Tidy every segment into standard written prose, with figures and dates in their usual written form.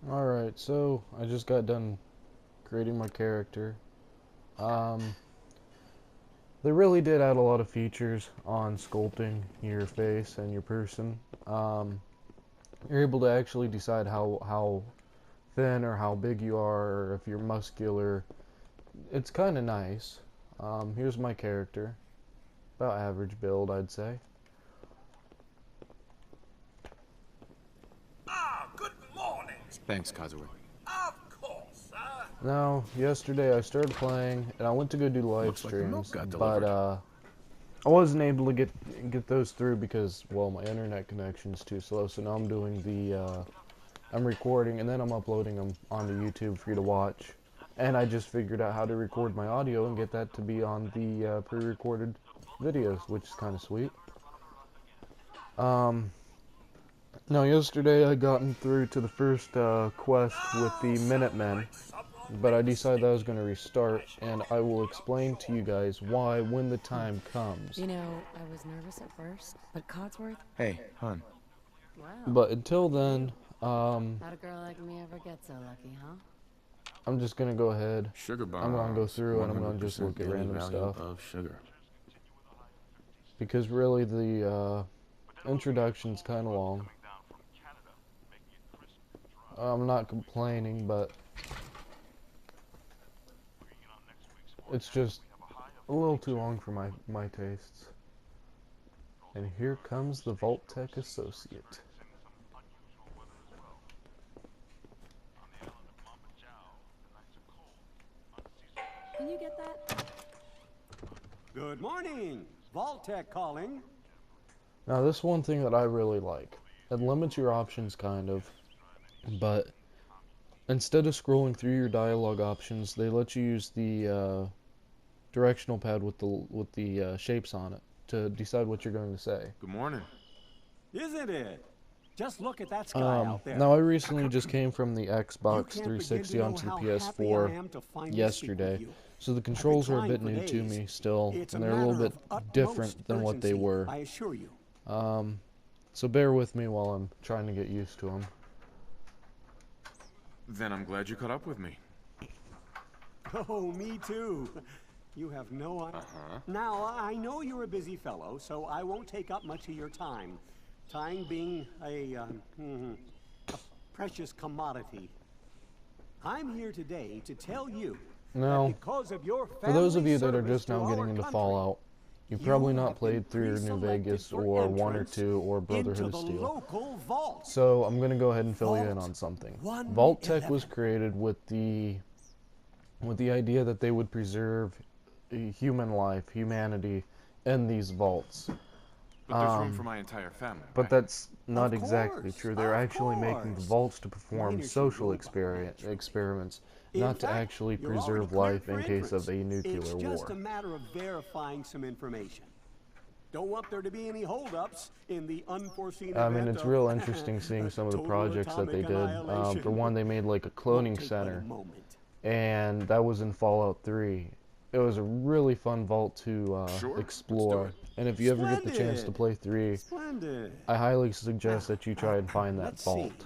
Alright, so I just got done creating my character. Um, they really did add a lot of features on sculpting your face and your person. You're able to actually decide how thin or how big you are, or if you're muscular. It's kind of nice. Here's my character. About average build, I'd say. Good morning. Thanks, Kazuma. Of course, sir. Now, yesterday I started playing, and I went to go do live Looks like the milk streams, got but delivered. I wasn't able to get those through because, well, my internet connection's too slow. So now I'm doing I'm recording and then I'm uploading them onto YouTube for you to watch. And I just figured out how to record my audio and get that to be on the pre-recorded videos, which is kind of sweet. Um, Now, yesterday I gotten through to the first quest with the Minutemen, but I decided I was going to restart, and I will explain to you guys why when the time comes. You know, I was nervous at first, but Codsworth? Hey, hon. Wow. But until then, How'd a girl like me ever get so lucky, huh? I'm just going to go ahead. Sugar bombs. I'm going to go through and I'm going to just 100% look at daily random value stuff. of sugar. Because really the introduction's kind of long. I'm not complaining, but it's just a little too long for my tastes. And here comes the Vault Tech Associate. Can you get that? Good morning. Vault-Tec calling. Now this one thing that I really like. It limits your options kind of, but instead of scrolling through your dialogue options, they let you use the directional pad with the shapes on it to decide what you're going to say. Good morning. Isn't it? Just look at that sky out there. Now I recently just came from the You Xbox can't begin 360 to know onto the how happy I PS4 am to finally speak yesterday, with you. so the I've been controls are a trying bit for new to days. me still, It's and a they're a little matter bit of utmost different than what they urgency, were. I assure you. So bear with me while I'm trying to get used to them. Then I'm glad you caught up with me. Oh, me too. You have no idea. Now, I know you're a busy fellow, so I won't take up much of your time. Time being a precious commodity. I'm here today to tell you Now, that because of your for those of family you that are service just now to getting our into country, Fallout, you've you probably not have played been through New pre-selected Vegas for or 1 or entrance 2 or Brotherhood into of the Steel. local vault. So I'm going to go ahead and fill you in Vault on something. 111. Vault Tech was created with the idea that they would preserve human life, humanity, in these vaults. But there's room for my entire family, But right? that's not Of exactly course, true. They're of actually making the course. vaults to perform Minors social will go by naturally. experiments, In not to fact, actually you're already preserve cleared life for in case of entrance. a nuclear It's just war. a matter of verifying some information. Don't want there to be any holdups in the unforeseen I event mean, it's of real interesting seeing some of the total projects that they atomic did. annihilation. For one, they made like a Won't cloning take but a center, moment. and that was in Fallout 3. It was a really fun vault to Sure, let's do explore. it. And if you ever get the chance to Splendid. play 3, Splendid. I highly suggest that you try and find that Let's see. vault.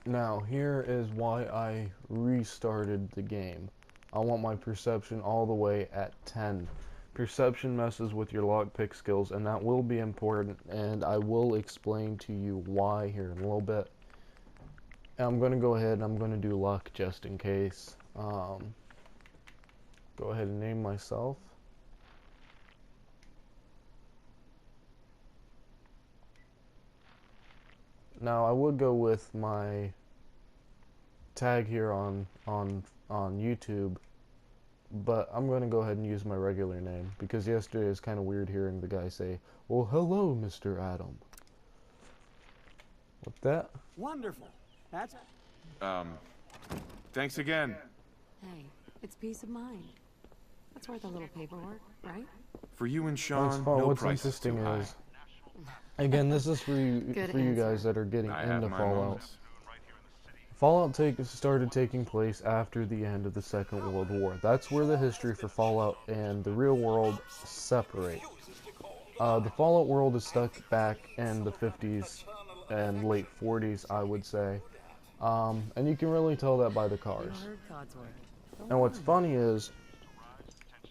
Now, here is why I restarted the game. I want my perception all the way at 10. Perception messes with your lockpick skills, and that will be important, and I will explain to you why here in a little bit. And I'm going to go ahead and I'm going to do luck just in case. Go ahead and name myself. Now, I would go with my tag here on YouTube, but I'm going to go ahead and use my regular name because yesterday it was kind of weird hearing the guy say, "Well, hello, Mr. Adam." With that, Wonderful. That's Thanks again. Hey, it's peace of mind. That's worth a little paperwork, right? For you and what's, Sean, fun, no what's price is interesting too high. is, again, this is for you Good for you answer. guys that are getting I have into my Fallout. moments. Fallout started taking place after the end of the Second World War. That's where the history for Fallout and the real world separate. The Fallout world is stuck back in the 50s and late 40s, I would say. And you can really tell that by the You cars. heard Codsworth. Go And what's on. funny is,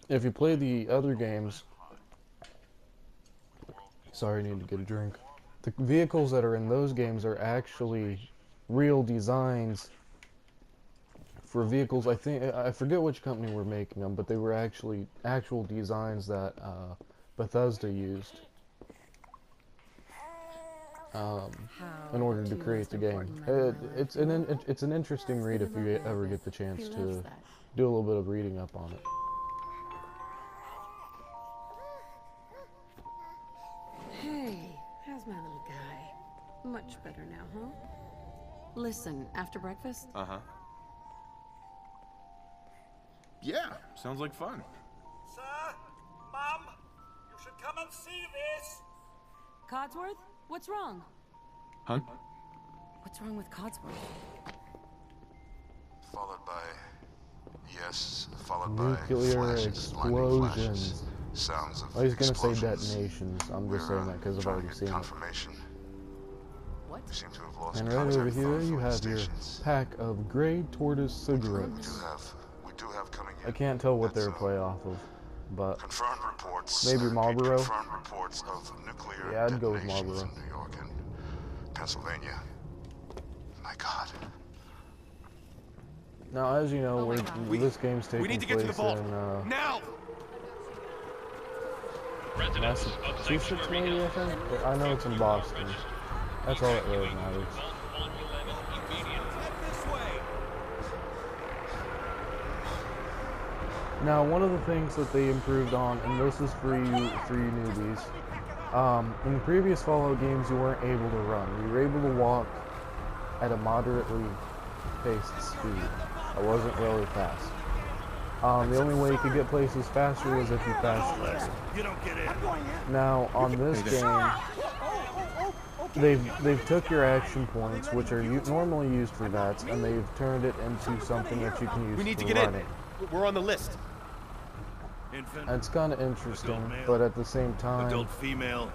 if you play the other games, sorry, I need to get a drink. The vehicles that are in those games are actually real designs for vehicles. I forget which company were making them, but they were actually actual designs that Bethesda used How in order to two create most the game. important men in my life meet. It's an interesting read if you ever get the He chance loves to that. do a little bit of reading up on it. Hey, how's my little guy? Much better now, huh? Listen, after breakfast, Uh-huh. Yeah, sounds like fun. Sir, Mum, you should come and see this. Codsworth, what's wrong? Hun? What's wrong with Codsworth? Followed by yes, followed by Nuclear flashes, blinding flashes, explosions. sounds of I was gonna say explosions. detonations. I'm just We're, saying that because I've trying to already get seen it. confirmation. What? We seem to have lost And right contact over with here our you have your stations. pack of gray tortoise We cigarettes. do have coming in. I can't tell what they're That's, a play off of, but confirmed reports. Maybe Marlboro? Confirmed reports of nuclear Yeah, I'd go with detonations Marlboro. in New York and Pennsylvania. My God. now as you know, Oh my God. this game's taking We need to get to the place vault. in Now! Massachusetts, maybe, I think? But I know it's in Boston. That's all that really matters. Head this way. Now, one of the things that they improved on, and this is for you newbies, in the previous Fallout games, you weren't able to run. You were able to walk at a moderately paced speed. It wasn't really fast. The only way you could get places faster was if you fast traveled. You don't get in. Now, on this game, they've took your action points, which are normally used for VATS, and they've turned it into something that you can use We need to for get running. in. We're on the list. Infant, And it's kind of interesting, Adult male. but at the same time, adult female.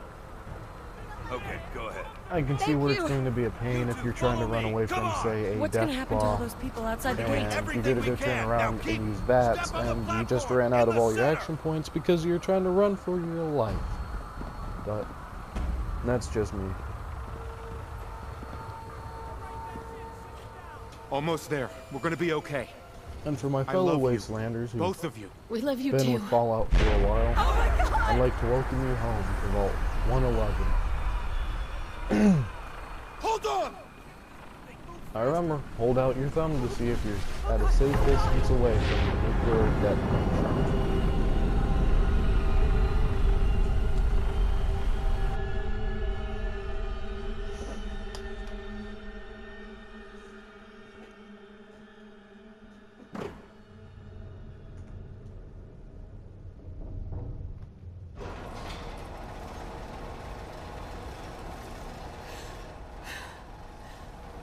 Okay, go ahead. I can see where it's going to be a pain if you're trying to run away from, say, a What's gonna happen to all death those people outside the claw, gate? and you Everything gotta we go turn can. around Now keep- and use VATS, step on the and you just platform ran out in of the all your center. action points because you're trying to run for your life. But that's just me. Almost there. We're gonna be okay. And for my I fellow love you. Wastelanders who've Both of you. We love you been too. with Fallout for a while, Oh my God! I'd like to welcome you home to Vault 111. Hold on! I remember, hold out your thumb to see if you're at a safe distance away from the nuclear detonation.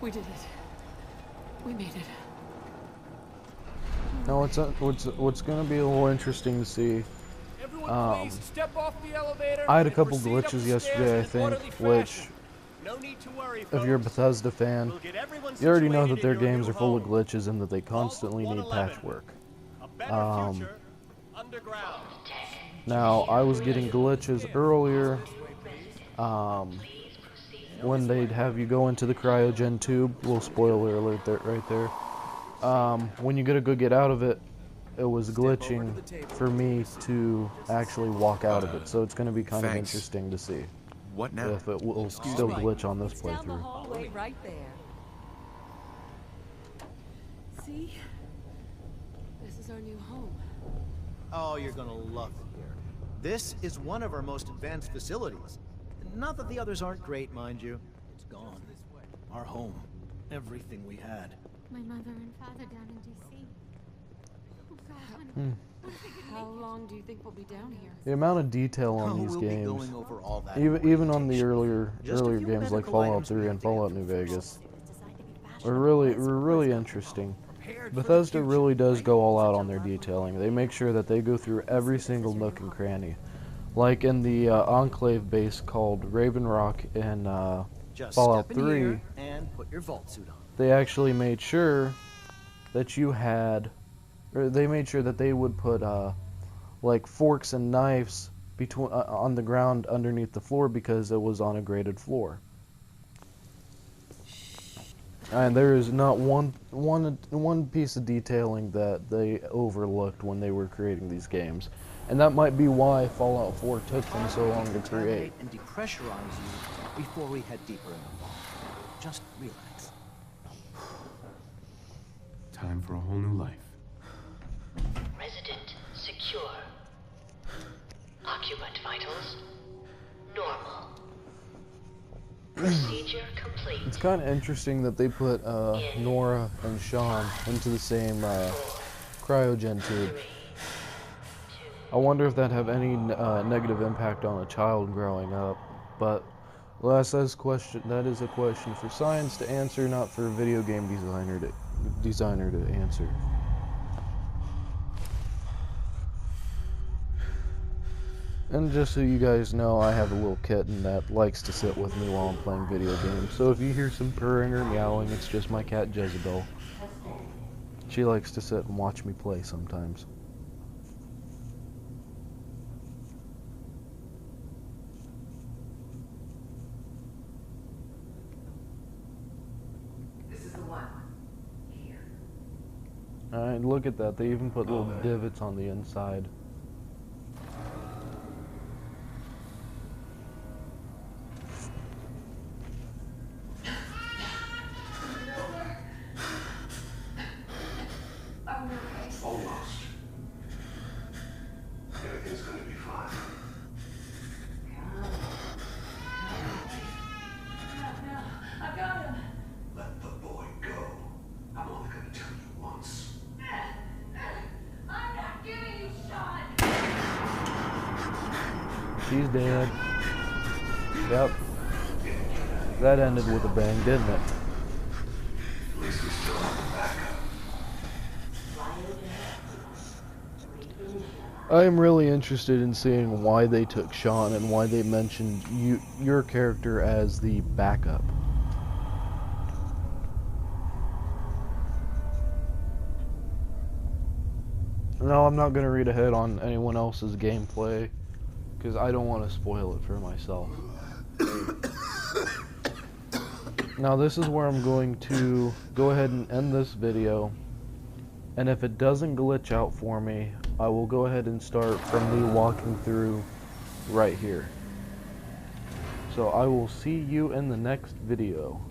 We did it. We made it. Now, what's going to be a little interesting to see. Everyone, please step off the elevator. I had a and couple proceed up glitches the yesterday, I stairs in an think, orderly which, fashion. No need to worry, if you're a folks. Bethesda fan, We'll get everyone you already know that situated their in your games new are full of home. glitches and that they constantly need 111. patchwork. A better future underground. Now, I was getting glitches earlier, when they'd have you go into the cryogen tube. Little spoiler alert there, right there. When you gotta go get out of it, it was glitching for me to actually walk out of it. So it's gonna be kind of Thanks. interesting to see What now? if it will still glitch on this It's down the playthrough. hallway right there. See? This is our new home. Oh, you're gonna love it here. This is one of our most advanced facilities. Not that the others aren't great, mind you. It's gone. Our home. Everything we had. My mother and father down in D.C. Oh God, How long do you think we'll be down here? The amount of detail on these we'll be games, going over all that. even on the earlier Just a few games like medical Fallout items we 3 have and to get Fallout through New first. Vegas, were really interesting. Bethesda really does go all out on their detailing. They make sure that they go through every single nook and cranny. Like in the Enclave base called Raven Rock in Just Fallout step in 3, here and put your vault suit on. they actually made sure that you had, or they made sure that they would put like forks and knives between on the ground underneath the floor because it was on a graded floor. And there is not one piece of detailing that they overlooked when they were creating these games. And that might be why Fallout 4 took them so long to create. And depressurize you before we head deeper in the vault. Just relax. Time for a whole new life. Resident secure. Occupant vitals normal. Procedure complete. It's kind of interesting that they put Nora and Sean into the same cryogen tube. I wonder if that have any negative impact on a child growing up, but well, that is a question for science to answer, not for a video game designer to answer. And just so you guys know, I have a little kitten that likes to sit with me while I'm playing video games. So if you hear some purring or meowing, it's just my cat Jezebel. She likes to sit and watch me play sometimes. This is the one. Here. Alright, look at that. They even put little divots on the inside. Almost. Everything's gonna be fine. I got him. Let the boy go. I'm only gonna tell you once. I'm not giving you Sean. She's dead. Yep. That ended with a bang, didn't it? At least we still have the backup. I am really interested in seeing why they took Sean and why they mentioned your character as the backup. No, I'm not going to read ahead on anyone else's gameplay because I don't want to spoil it for myself. Now this is where I'm going to go ahead and end this video, and if it doesn't glitch out for me, I will go ahead and start from me walking through right here. So I will see you in the next video.